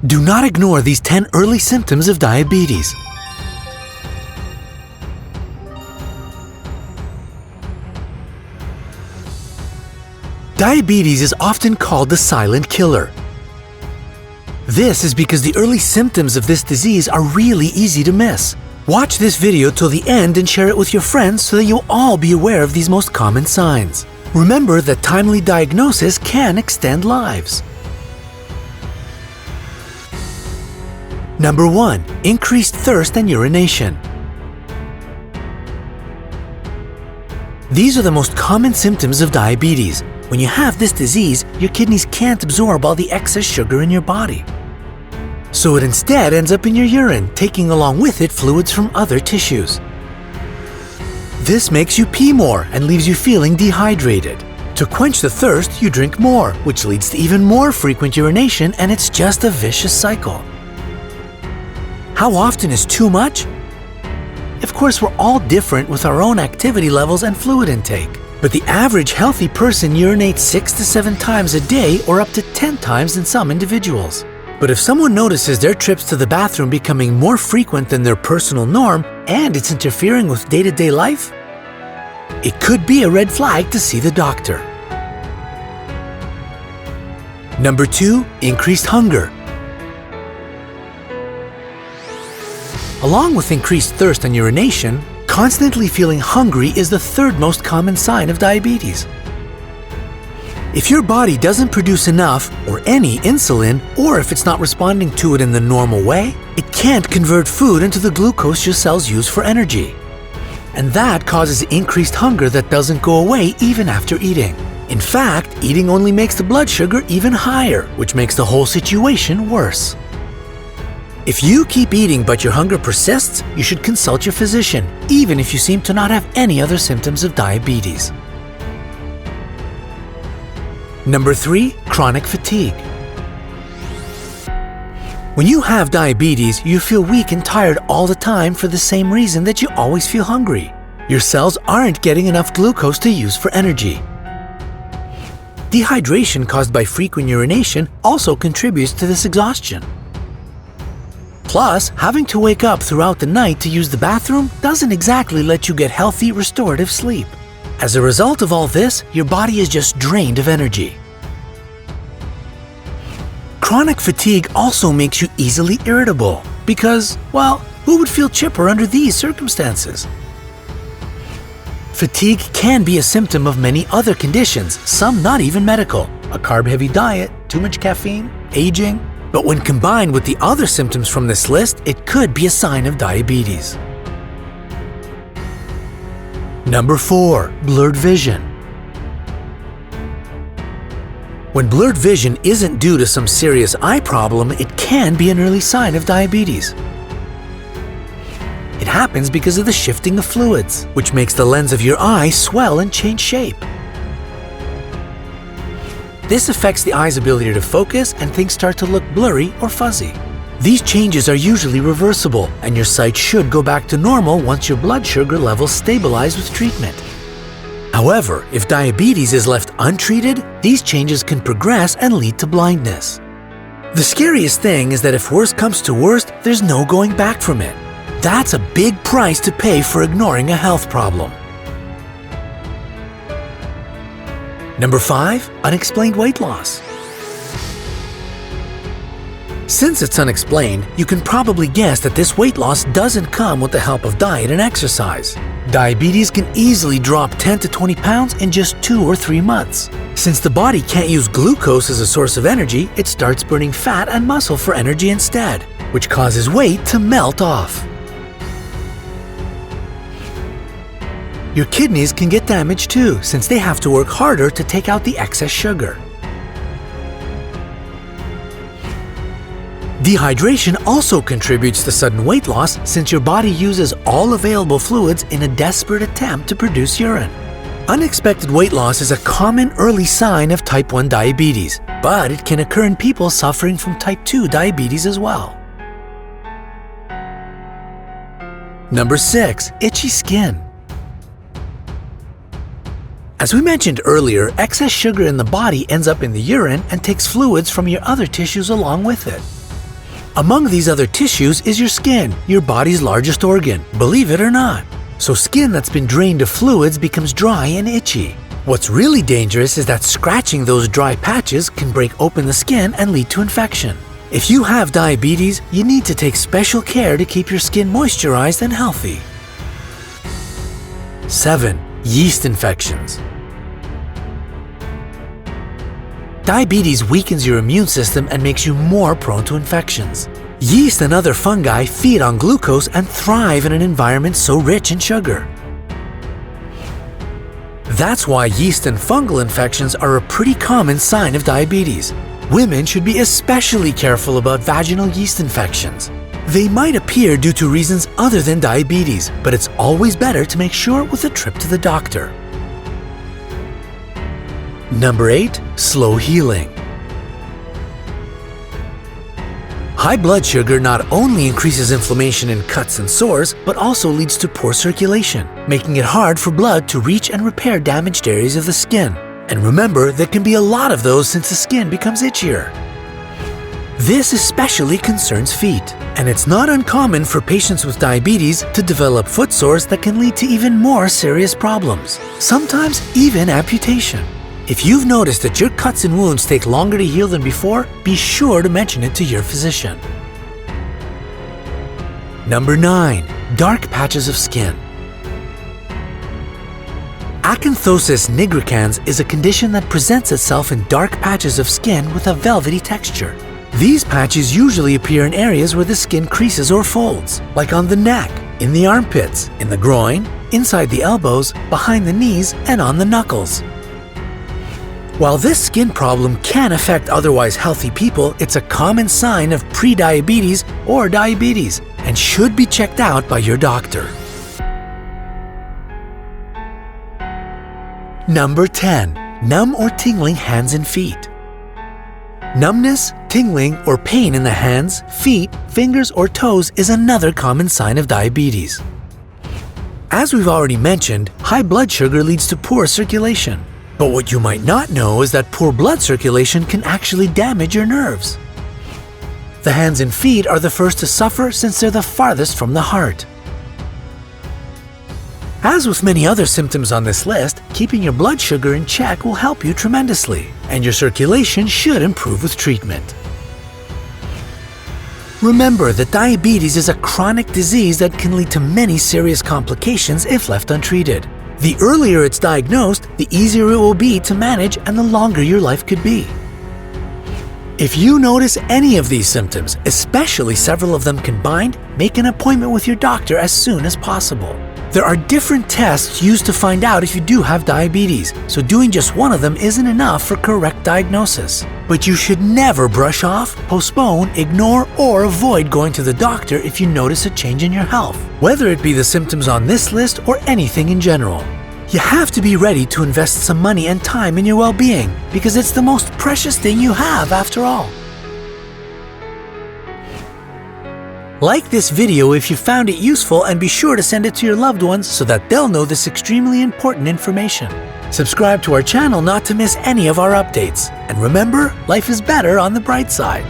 Do not ignore these 10 early symptoms of diabetes. Diabetes is often called the silent killer. This is because the early symptoms of this disease are really easy to miss. Watch this video till the end and share it with your friends so that you'll all be aware of these most common signs. Remember that timely diagnosis can extend lives. Number 1. Increased thirst and urination. These are the most common symptoms of diabetes. When you have this disease, your kidneys can't absorb all the excess sugar in your body. So it instead ends up in your urine, taking along with it fluids from other tissues. This makes you pee more and leaves you feeling dehydrated. To quench the thirst, you drink more, which leads to even more frequent urination, and it's just a vicious cycle. How often is too much? Of course, we're all different with our own activity levels and fluid intake. But the average healthy person urinates 6 to 7 times a day or up to 10 times in some individuals. But if someone notices their trips to the bathroom becoming more frequent than their personal norm and it's interfering with day-to-day life, it could be a red flag to see the doctor. Number 2. Increased hunger. Along with increased thirst and urination, constantly feeling hungry is the third most common sign of diabetes. If your body doesn't produce enough or any insulin, or if it's not responding to it in the normal way, it can't convert food into the glucose your cells use for energy. And that causes increased hunger that doesn't go away even after eating. In fact, eating only makes the blood sugar even higher, which makes the whole situation worse. If you keep eating but your hunger persists, you should consult your physician, even if you seem to not have any other symptoms of diabetes. Number 3. Chronic fatigue. When you have diabetes, you feel weak and tired all the time for the same reason that you always feel hungry. Your cells aren't getting enough glucose to use for energy. Dehydration caused by frequent urination also contributes to this exhaustion. Plus, having to wake up throughout the night to use the bathroom doesn't exactly let you get healthy, restorative sleep. As a result of all this, your body is just drained of energy. Chronic fatigue also makes you easily irritable because, well, who would feel chipper under these circumstances? Fatigue can be a symptom of many other conditions, some not even medical. A carb-heavy diet, too much caffeine, aging. But when combined with the other symptoms from this list, it could be a sign of diabetes. Number 4. Blurred vision. When blurred vision isn't due to some serious eye problem, it can be an early sign of diabetes. It happens because of the shifting of fluids, which makes the lens of your eye swell and change shape. This affects the eye's ability to focus and things start to look blurry or fuzzy. These changes are usually reversible, and your sight should go back to normal once your blood sugar levels stabilize with treatment. However, if diabetes is left untreated, these changes can progress and lead to blindness. The scariest thing is that if worse comes to worst, there's no going back from it. That's a big price to pay for ignoring a health problem. Number 5. Unexplained weight loss. Since it's unexplained, you can probably guess that this weight loss doesn't come with the help of diet and exercise. Diabetes can easily drop 10 to 20 pounds in just 2 or 3 months. Since the body can't use glucose as a source of energy, it starts burning fat and muscle for energy instead, which causes weight to melt off. Your kidneys can get damaged too, since they have to work harder to take out the excess sugar. Dehydration also contributes to sudden weight loss since your body uses all available fluids in a desperate attempt to produce urine. Unexpected weight loss is a common early sign of type 1 diabetes, but it can occur in people suffering from type 2 diabetes as well. Number 6. Itchy skin. As we mentioned earlier, excess sugar in the body ends up in the urine and takes fluids from your other tissues along with it. Among these other tissues is your skin, your body's largest organ, believe it or not. So skin that's been drained of fluids becomes dry and itchy. What's really dangerous is that scratching those dry patches can break open the skin and lead to infection. If you have diabetes, you need to take special care to keep your skin moisturized and healthy. 7. Yeast infections. Diabetes weakens your immune system and makes you more prone to infections. Yeast and other fungi feed on glucose and thrive in an environment so rich in sugar. That's why yeast and fungal infections are a pretty common sign of diabetes. Women should be especially careful about vaginal yeast infections. They might appear due to reasons other than diabetes, but it's always better to make sure with a trip to the doctor. Number 8. Slow healing. High blood sugar not only increases inflammation in cuts and sores, but also leads to poor circulation, making it hard for blood to reach and repair damaged areas of the skin. And remember, there can be a lot of those since the skin becomes itchier. This especially concerns feet, and it's not uncommon for patients with diabetes to develop foot sores that can lead to even more serious problems, sometimes even amputation. If you've noticed that your cuts and wounds take longer to heal than before, be sure to mention it to your physician. Number 9. Dark patches of skin. Acanthosis nigricans is a condition that presents itself in dark patches of skin with a velvety texture. These patches usually appear in areas where the skin creases or folds, like on the neck, in the armpits, in the groin, inside the elbows, behind the knees, and on the knuckles. While this skin problem can affect otherwise healthy people, it's a common sign of prediabetes or diabetes and should be checked out by your doctor. Number 10. Numb or tingling hands and feet. Numbness, tingling, or pain in the hands, feet, fingers, or toes is another common sign of diabetes. As we've already mentioned, high blood sugar leads to poor circulation. But what you might not know is that poor blood circulation can actually damage your nerves. The hands and feet are the first to suffer since they're the farthest from the heart. As with many other symptoms on this list, keeping your blood sugar in check will help you tremendously, and your circulation should improve with treatment. Remember that diabetes is a chronic disease that can lead to many serious complications if left untreated. The earlier it's diagnosed, the easier it will be to manage and the longer your life could be. If you notice any of these symptoms, especially several of them combined, make an appointment with your doctor as soon as possible. There are different tests used to find out if you do have diabetes, so doing just one of them isn't enough for correct diagnosis. But you should never brush off, postpone, ignore, or avoid going to the doctor if you notice a change in your health, whether it be the symptoms on this list or anything in general. You have to be ready to invest some money and time in your well-being, because it's the most precious thing you have after all. Like this video if you found it useful, and be sure to send it to your loved ones so that they'll know this extremely important information. Subscribe to our channel not to miss any of our updates. And remember, life is better on the bright side.